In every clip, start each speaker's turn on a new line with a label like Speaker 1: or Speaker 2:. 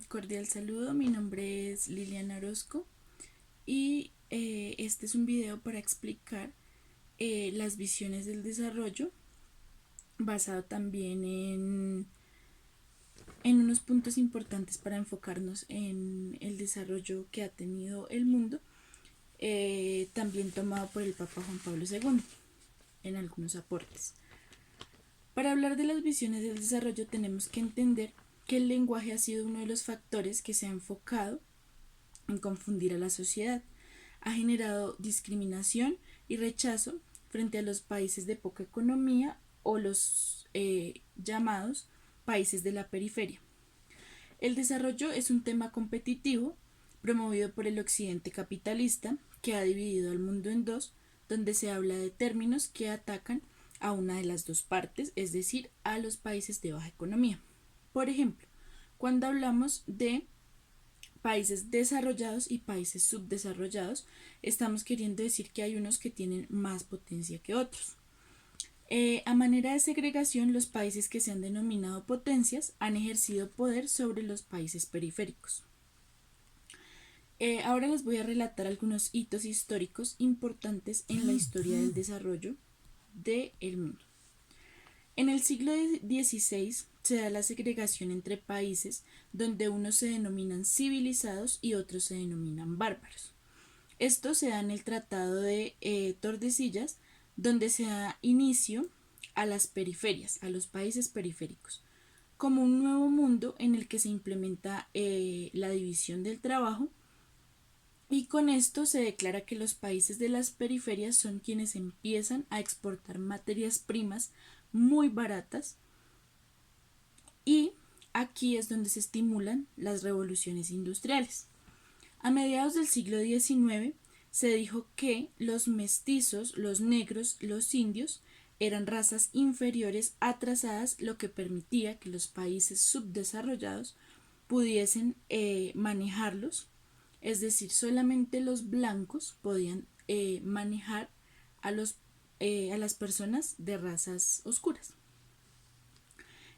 Speaker 1: Cordial saludo, mi nombre es Liliana Orozco y este es un video para explicar las visiones del desarrollo basado también en unos puntos importantes para enfocarnos en el desarrollo que ha tenido el mundo, también tomado por el Papa Juan Pablo II en algunos aportes. Para hablar de las visiones del desarrollo tenemos que entender que el lenguaje ha sido uno de los factores que se ha enfocado en confundir a la sociedad. Ha generado discriminación y rechazo frente a los países de poca economía o los llamados países de la periferia. El desarrollo es un tema competitivo promovido por el occidente capitalista que ha dividido al mundo en dos, donde se habla de términos que atacan a una de las dos partes, es decir, a los países de baja economía. Por ejemplo, cuando hablamos de países desarrollados y países subdesarrollados, estamos queriendo decir que hay unos que tienen más potencia que otros. A manera de segregación, los países que se han denominado potencias han ejercido poder sobre los países periféricos. Ahora les voy a relatar algunos hitos históricos importantes en la historia del desarrollo del mundo. En el siglo XVI se da la segregación entre países donde unos se denominan civilizados y otros se denominan bárbaros. Esto se da en el Tratado de Tordesillas, donde se da inicio a las periferias, a los países periféricos, como un nuevo mundo en el que se implementa la división del trabajo, y con esto se declara que los países de las periferias son quienes empiezan a exportar materias primas muy baratas, y aquí es donde se estimulan las revoluciones industriales. A mediados del siglo XIX se dijo que los mestizos, los negros, los indios eran razas inferiores atrasadas, lo que permitía que los países subdesarrollados pudiesen manejarlos, es decir, solamente los blancos podían manejar a las personas de razas oscuras.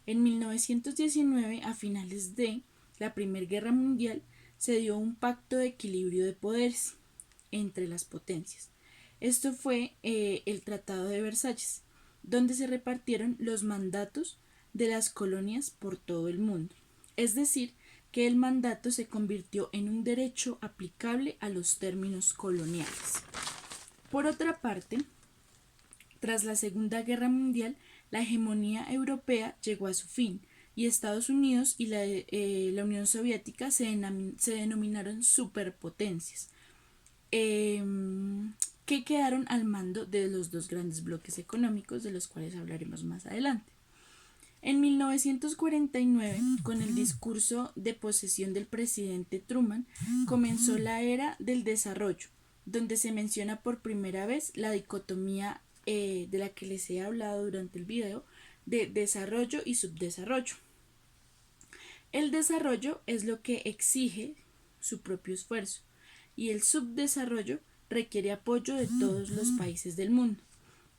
Speaker 1: En 1919, a finales de la Primera Guerra Mundial, se dio un pacto de equilibrio de poderes entre las potencias. Esto fue el Tratado de Versalles, donde se repartieron los mandatos de las colonias por todo el mundo. Es decir, que el mandato se convirtió en un derecho aplicable a los términos coloniales. Por otra parte, tras la Segunda Guerra Mundial, la hegemonía europea llegó a su fin y Estados Unidos y la Unión Soviética se denominaron superpotencias, que quedaron al mando de los dos grandes bloques económicos de los cuales hablaremos más adelante. En 1949, con el discurso de posesión del presidente Truman, comenzó la era del desarrollo, donde se menciona por primera vez la dicotomía de la que les he hablado durante el video, de desarrollo y subdesarrollo. El desarrollo es lo que exige su propio esfuerzo y el subdesarrollo requiere apoyo de todos los países del mundo.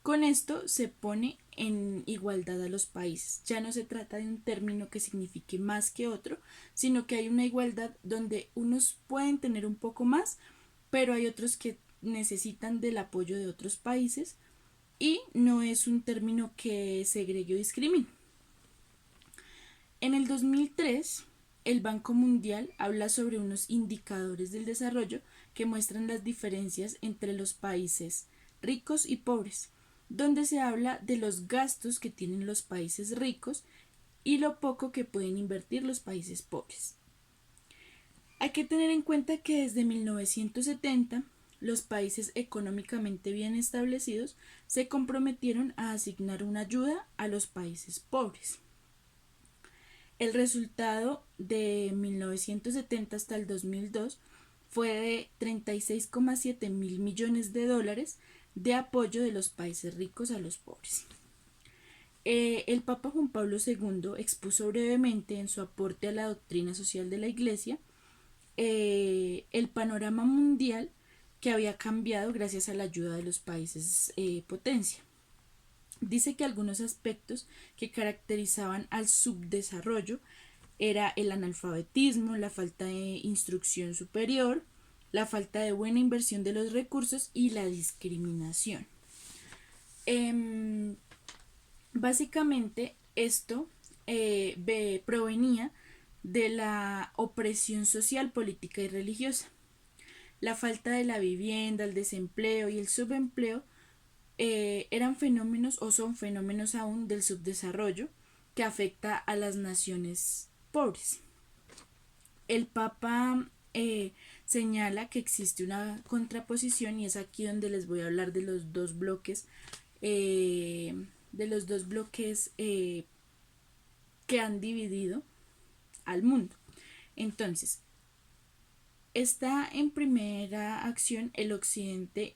Speaker 1: Con esto se pone en igualdad a los países. Ya no se trata de un término que signifique más que otro, sino que hay una igualdad donde unos pueden tener un poco más, pero hay otros que necesitan del apoyo de otros países, y no es un término que segregue o discrimine. En el 2003, el Banco Mundial habla sobre unos indicadores del desarrollo que muestran las diferencias entre los países ricos y pobres, donde se habla de los gastos que tienen los países ricos y lo poco que pueden invertir los países pobres. Hay que tener en cuenta que desde 1970 los países económicamente bien establecidos se comprometieron a asignar una ayuda a los países pobres. El resultado de 1970 hasta el 2002 fue de 36,7 mil millones de dólares de apoyo de los países ricos a los pobres. El Papa Juan Pablo II expuso brevemente en su aporte a la doctrina social de la Iglesia el panorama mundial que había cambiado gracias a la ayuda de los países potencia. Dice que algunos aspectos que caracterizaban al subdesarrollo era el analfabetismo, la falta de instrucción superior, la falta de buena inversión de los recursos y la discriminación. Básicamente esto provenía de la opresión social, política y religiosa. La falta de la vivienda, el desempleo y el subempleo eran fenómenos o son fenómenos aún del subdesarrollo que afecta a las naciones pobres. El Papa señala que existe una contraposición y es aquí donde les voy a hablar de los dos bloques que han dividido al mundo. Entonces, está en primera acción el occidente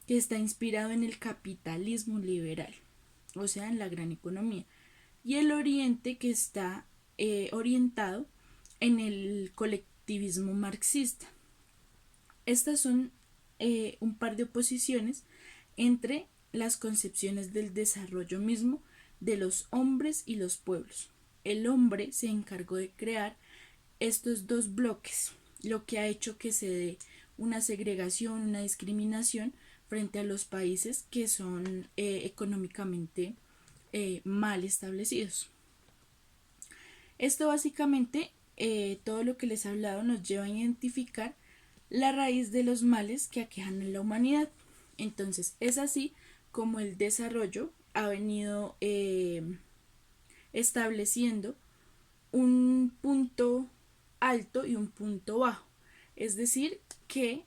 Speaker 1: que está inspirado en el capitalismo liberal, o sea, en la gran economía, y el oriente que está orientado en el colectivismo marxista. Estas son un par de oposiciones entre las concepciones del desarrollo mismo de los hombres y los pueblos. El hombre se encargó de crear estos dos bloques, lo que ha hecho que se dé una segregación, una discriminación frente a los países que son económicamente mal establecidos. Esto básicamente, todo lo que les he hablado nos lleva a identificar la raíz de los males que aquejan a la humanidad. Entonces es así como el desarrollo ha venido estableciendo un punto alto y un punto bajo. Es decir, que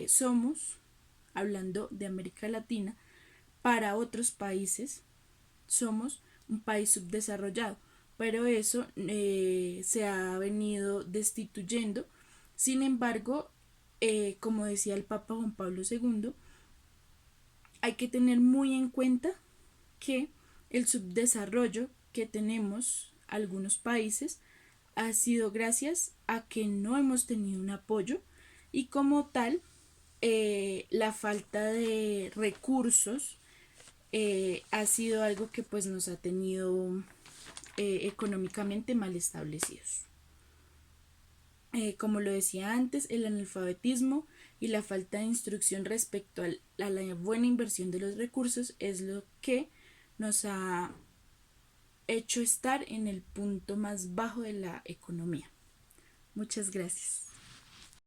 Speaker 1: somos, hablando de América Latina, para otros países somos un país subdesarrollado, pero eso se ha venido destituyendo. Sin embargo, como decía el Papa Juan Pablo II, hay que tener muy en cuenta que el subdesarrollo que tenemos algunos países ha sido gracias a que no hemos tenido un apoyo y como tal la falta de recursos ha sido algo que pues nos ha tenido económicamente mal establecidos. Como lo decía antes, el analfabetismo y la falta de instrucción respecto a la buena inversión de los recursos es lo que nos ha hecho estar en el punto más bajo de la economía. Muchas gracias.